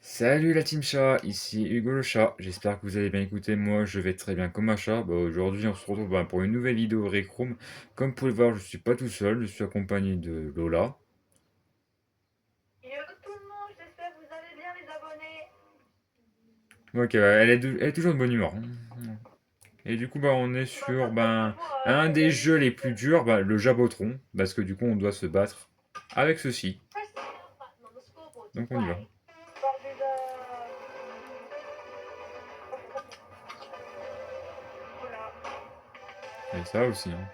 Salut la team chat, ici Hugo le chat, j'espère que vous allez bien écouter, moi je vais très bien comme un chat. Aujourd'hui on se retrouve pour une nouvelle vidéo Rec Room. Comme vous pouvez le voir, je suis pas tout seul, je suis accompagné de Lola. Yo tout le monde, j'espère que vous allez bien les abonnés. Ok, elle est toujours de bonne humeur, hein. Et du coup on est Bah sur ça se voit pas vous, un les des jeux amis. les plus durs, le Jabotron, parce que du coup on doit se battre avec ceci. Donc on y va. Par déjà... Voilà. Et ça aussi, hein.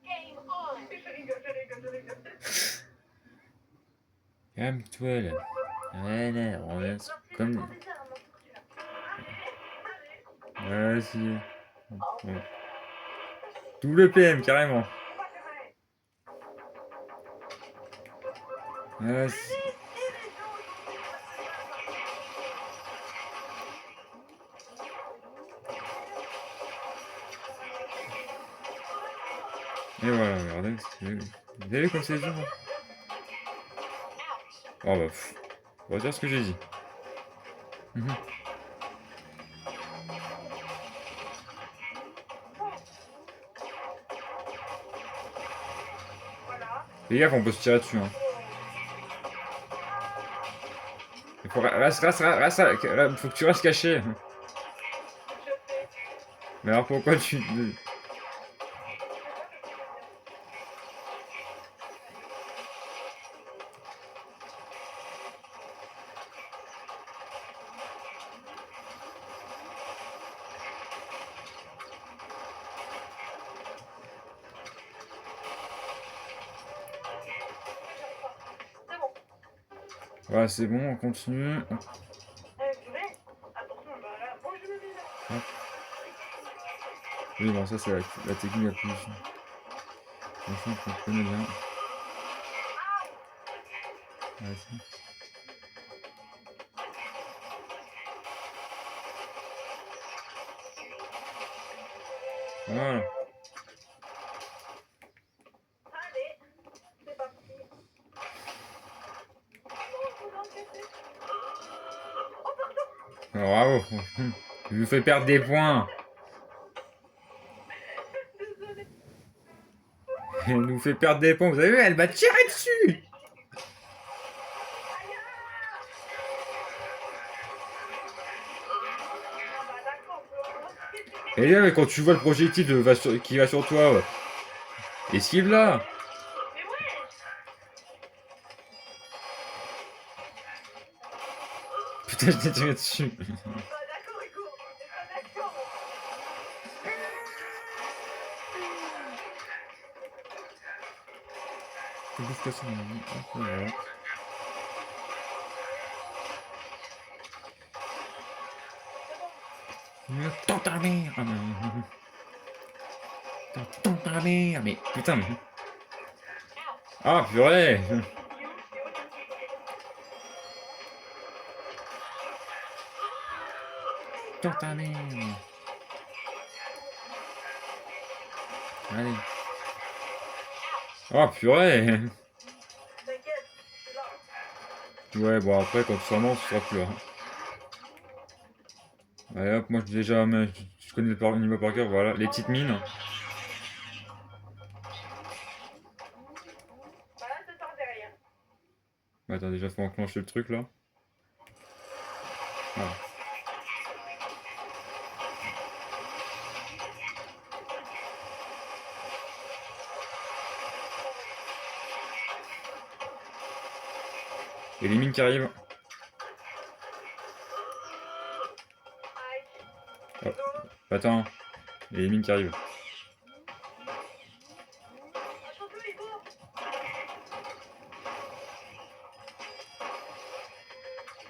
Je rigole, je rigole, je rigole. Calme-toi là. Voilà, on Et va sortez comme... maintenant des armes, hein, tu là. Allez, Vas-y. allez. Bon. Double PM carrément. Vas-y. Venez et les gens aujourd'hui, on va se battre. Et voilà, regardez. Vous avez vu comme c'est dur, hein. Oh bah, on va dire ce que j'ai dit. Mhm. Voilà. Fais gaffe, on peut se tirer dessus, hein. Il faut, faut que tu restes caché. Je fais. Mais alors pourquoi tu... Je sais pas, je fais bien. J'arrive pas. C'est bon. Voilà, c'est bon, on continue. Purée. Attention, bah là, moi je me mets là. Hop. Oui, bon, ça c'est la technique la plus... Franchement, qu'on connaît bien. Vas-y. Voilà. Allez, c'est parti. Oh, vous l'encaissez. Oh, pardon. Alors, bravo. Je vous fais perdre des points. Désolée. Elle nous fait perdre des points. Vous avez vu, elle m'a tiré dessus. Aïe. Ah bah d'accord, on peut encaisser. Et là, quand tu vois le projectile qui va sur toi, esquive là. Mais ouais. Putain, je t'ai tiré dessus. T'es pas d'accord, Hugo. T'es pas d'accord. Bouffe que ça, mon ami. Hop, voilà. C'est bon. Tends ta mère. Tends ta mère. Mais putain, mais... Ah, purée. Il est où? Il est où? Tends Ah ta oui. mère. Allez. Ah, purée. T'inquiète, je suis là. Ouais, bon, après, quand tu seras mort, tu seras plus là. Allez hop, moi déjà, je connais le niveau par cœur, voilà. Les petites mines. Bah là, c'est par derrière. Attends, déjà, faut enclencher le truc là. Voilà. Et les mines qui arrivent. Aïe. Hop. Hugo. Attends. Et les mines qui arrivent. Attention, Hugo.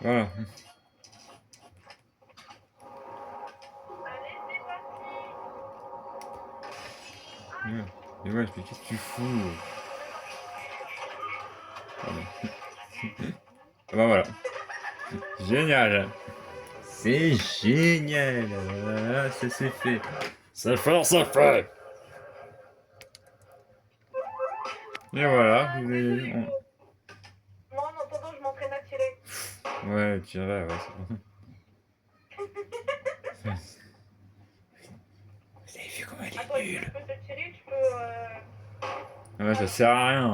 Voilà. Allez, c'est parti. Aïe. Ouais. Et ouais, mais qu'est-ce que tu fous? C'est parti. Pardon. Ah bah voilà. Génial. C'est génial. Voilà, ça c'est fait. Ça fait, ça fait. Et voilà. Ah, désolé, Hugo. Non, en attendant, je m'entraîne à tirer. Ouais, tirer, ouais, c'est bon. Vous avez vu comment elle Attends, est est-ce que je nulle? peux te tirer? Tu peux. Ouais, ça Allez. sert à rien.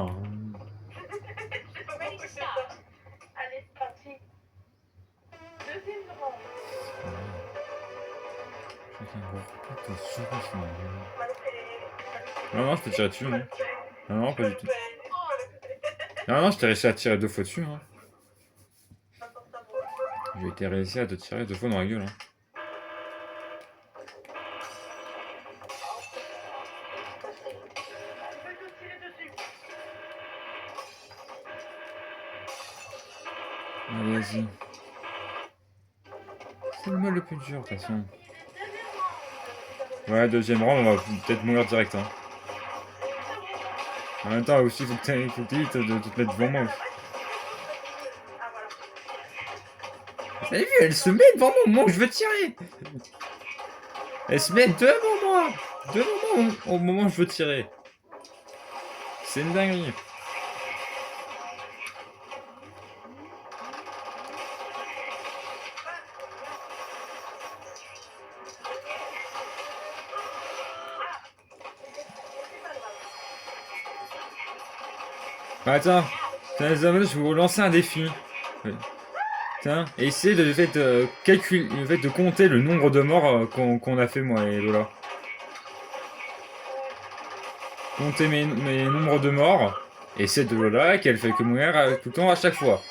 Je sais pas comment je fais ça. Allez, c'est parti. Deuxième round. Non, non, je peux tirer dessus. Hein. Non, non, pas du tout. Oh, Non, non, je t'ai réussi à tirer 2 fois dessus. Hein. n'importe quoi. J'ai été réussi à te tirer 2 fois dans la gueule. Hein. Je vais te tirer dessus. Allez, vas-y. C'est le mode le plus dur, de toute façon. Ouais, deuxième round, on va peut-être mourir direct. Hein. En même temps, aussi, faut que tu évites de te mettre devant moi. Vous avez vu, elle se met devant moi au moment où je veux tirer. Elle se met devant moi. Devant moi au moment où je veux tirer. C'est une dinguerie. Attends, je vais vous lancer un défi. Tiens, essayez de, de compter le nombre de morts qu'on a fait moi et Lola. Comptez mes nombres de morts. Et c'est de Lola qu'elle fait que mourir tout le temps à chaque fois.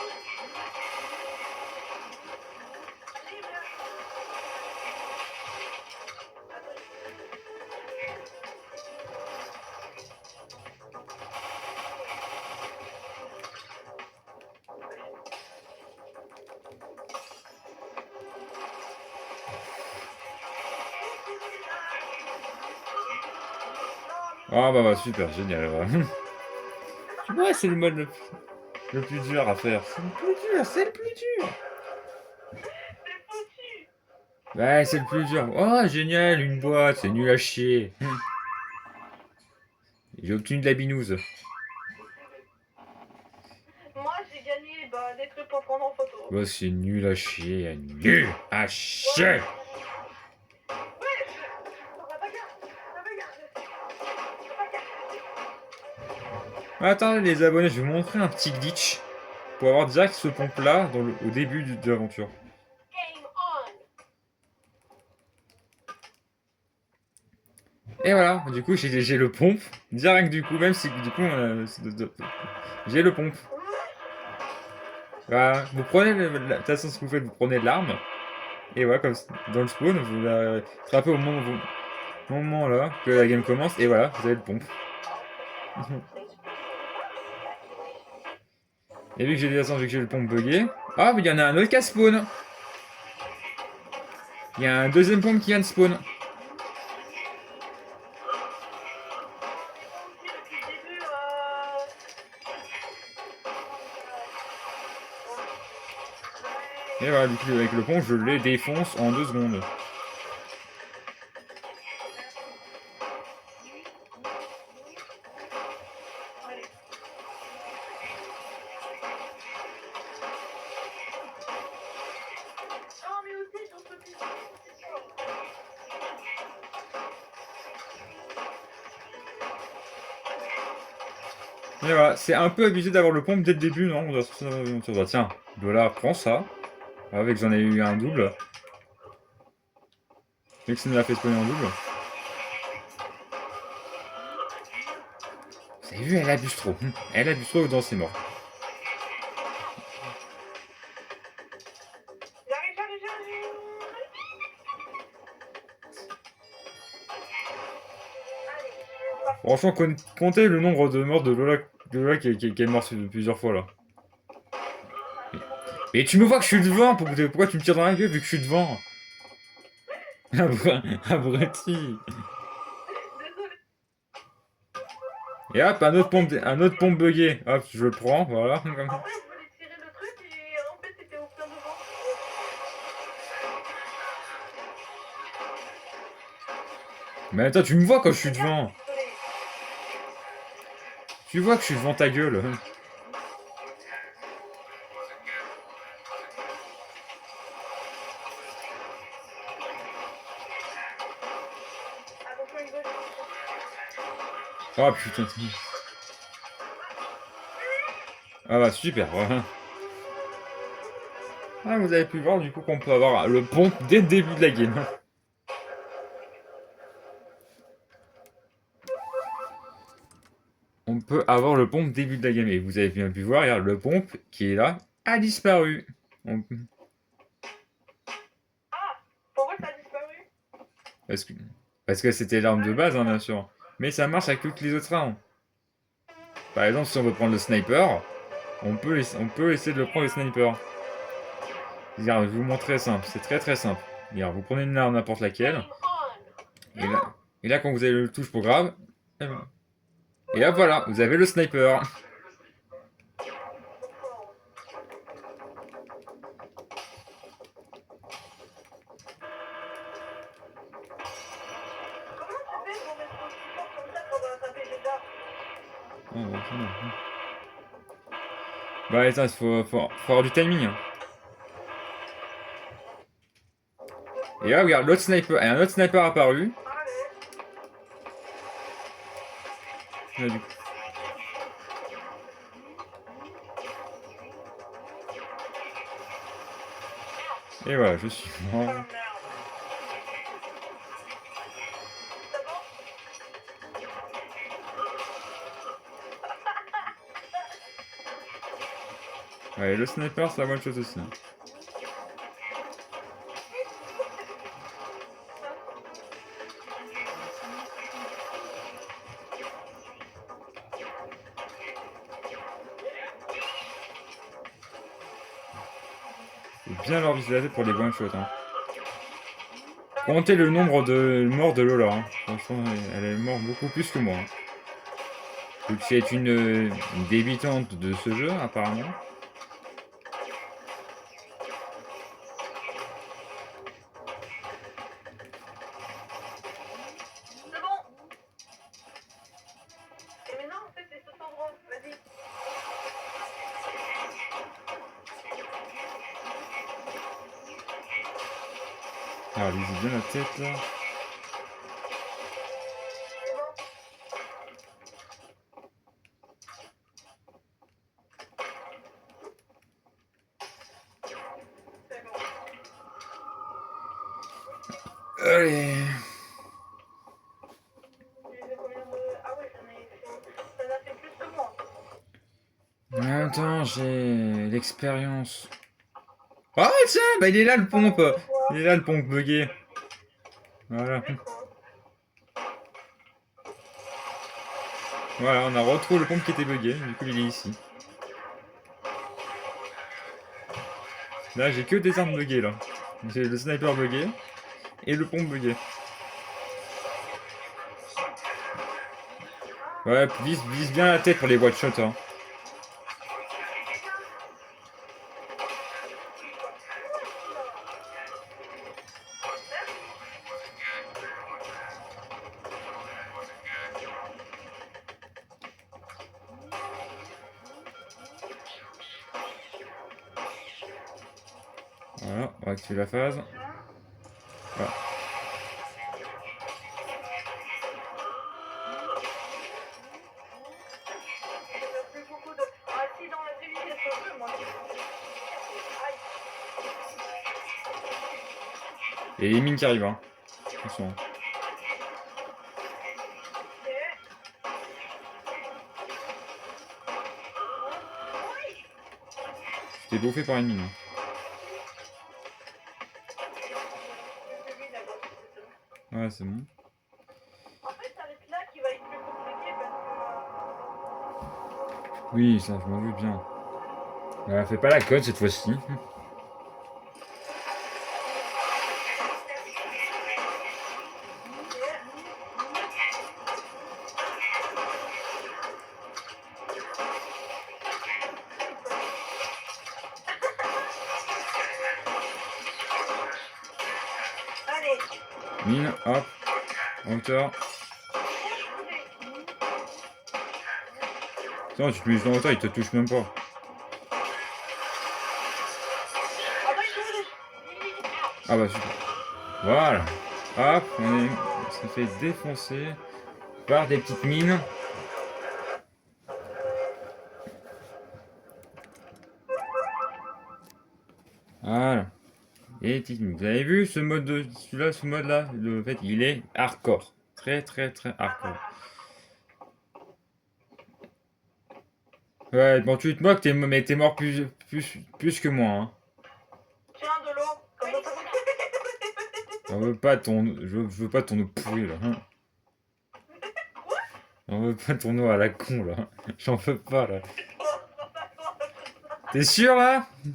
Ah bah, super, génial. Ouais, c'est le mode le plus dur à faire. C'est le plus dur, c'est le plus dur. Ouais, c'est le plus dur. Oh, génial, une boîte, c'est nul à chier. J'ai obtenu de la binouse. Moi, j'ai gagné des trucs pour prendre en photo. Bah, c'est nul à chier, nul à chier. Attendez les abonnés, je vais vous montrer un petit glitch pour avoir direct ce pompe là au début de l'aventure. Et voilà, du coup j'ai le pompe, direct du coup, même si du coup j'ai le pompe. Voilà, vous prenez, de toute façon ce que vous faites, vous prenez l'arme, et voilà, comme dans le spawn, vous la frappez au moment là que la game commence, et voilà, vous avez le pompe. Et vu que j'ai le pompe buggé, ah, mais il y en a un autre qui a spawn. Il y a un deuxième pompe qui vient de spawn. Et voilà, du coup, avec le pont, je les défonce en 2 secondes. Et voilà, c'est un peu abusé d'avoir le pompe dès le début, non? On doit se faire l'aventure. Bah, tiens, Lola, prends ça. Avec j'en ai eu un double. Vu que ça nous a fait spawner en double. Vous avez vu, elle abuse trop. Elle abuse trop dans ses morts. Franchement, comptez le nombre de morts de Lola qui est mort plusieurs fois là. Et tu me vois que je suis devant, pourquoi tu me tires dans la gueule vu que je suis devant? Abruti. Et hop, un autre pompe bugué. Hop, je le prends, voilà. En vrai, je voulais tirer le truc et en fait, c'était au plein devant. Mais attends, tu me vois quand je suis devant. Tu vois que je suis devant ta gueule. Oh putain. Ah bah super, voilà. Ah, vous avez pu voir du coup qu'on peut avoir le pompe dès le début de la game. On peut avoir le pompe début de la game. Et vous avez bien pu voir, regarde, le pompe qui est là a disparu. On- Ah, pourquoi ça a disparu? Parce que, parce que c'était l'arme Ah de oui, base, hein, bien d'accord. sûr. Mais ça marche avec toutes les autres armes. Par exemple, si on veut prendre le sniper, on peut essayer de le prendre le sniper. Regarde, je vais vous montrer simple. C'est très très simple. Regarde, vous prenez une arme n'importe laquelle. Game on. Et Non. là, et là, quand vous avez le touche pour grave, et là voilà, vous avez le sniper. Comment tu fais pour être aussi fort comme ça pour taper déjà? Oh, bon, c'est bon. Bah, attends, faut avoir du timing, hein. Et là, regarde, l'autre sniper, et un autre sniper apparu. Allez. Là, du coup. Et voilà, je suis Oh mort. merde. C'est bon? Ouais, le sniper, c'est la bonne chose aussi, hein. Faut bien leur viser la tête pour les one shots, hein. Comptez le nombre de morts de Lola, hein. Franchement, elle est morte beaucoup plus que moi, hein. Vu que c'est une débutante de ce jeu, apparemment. C'est bon. Et maintenant, en fait, c'est cet endroit. Vas-y. Alors, visez bien la tête, là. C'est bon. C'est bon. Allez. J'ai fait combien de... Ah ouais, j'en ai fait... Ça en a fait plus que moi. En même temps, j'ai l'expérience. Ah, tiens, bah il est là, le pompe. Pardon, quoi? Il est là, le pompe bugué. Voilà. Mais quoi? Voilà, on a retrouvé le pompe qui était bugué. Du coup, il est ici. Là, j'ai que des armes Allez. buggées, là. J'ai le sniper buggé et le pompe buggé. Ouais, vise bien la tête pour les one shots, hein. Voilà, on va activer la phase. Voilà. Ça fait beaucoup de... Ah si, dans la vraie vie, c'est ce jeu, moi. Aïe. Et les mines qui arrivent, hein. Attention. Ok. Oui. T'es bouffé par une mine, hein. C'est celui là-bas, c'est tout. Ouais, c'est bon. En fait, ça va être là qui va être plus compliqué parce que... Oui, ça, je m'en doute bien. Fais pas la code cette fois-ci. Allez. Mine, hop, hauteur. Tiens, tu peux utiliser en hauteur, il te touche même pas. Ah bah super. Voilà. Hop, on s'est fait défoncer par des petites mines. Voilà. Et vous avez vu ce mode de celui-là, ce mode-là, en fait, il est hardcore. Très très très hardcore. Ouais, bon, tu te moques, mais t'es mort plus que moi, hein. Tiens, de l'eau. Comme ça, Je veux pas ton eau pourrie, là, hein. J'en veux pas ton eau à la con, là. J'en veux pas, là. T'es sûr, là? Oui.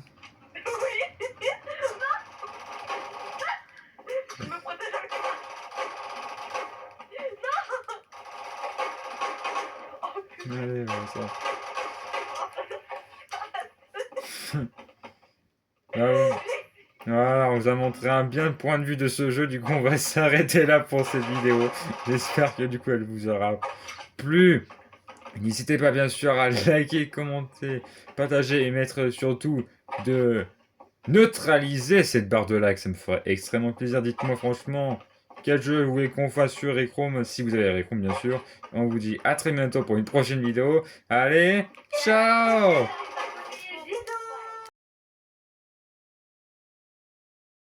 Je me protège avec ça. Oh putain. Allez, bah, ça. Ah oui. Voilà, on vous a montré un bien le point de vue de ce jeu, du coup on va s'arrêter là pour cette vidéo. J'espère que du coup elle vous aura plu. N'hésitez pas bien sûr à liker, commenter, partager et mettre surtout de neutraliser cette barre de like, ça me ferait extrêmement plaisir. Dites-moi franchement quel jeu vous voulez qu'on fasse sur Rechrome, si vous avez Rechrome bien sûr. On vous dit à très bientôt pour une prochaine vidéo. Allez, ciao!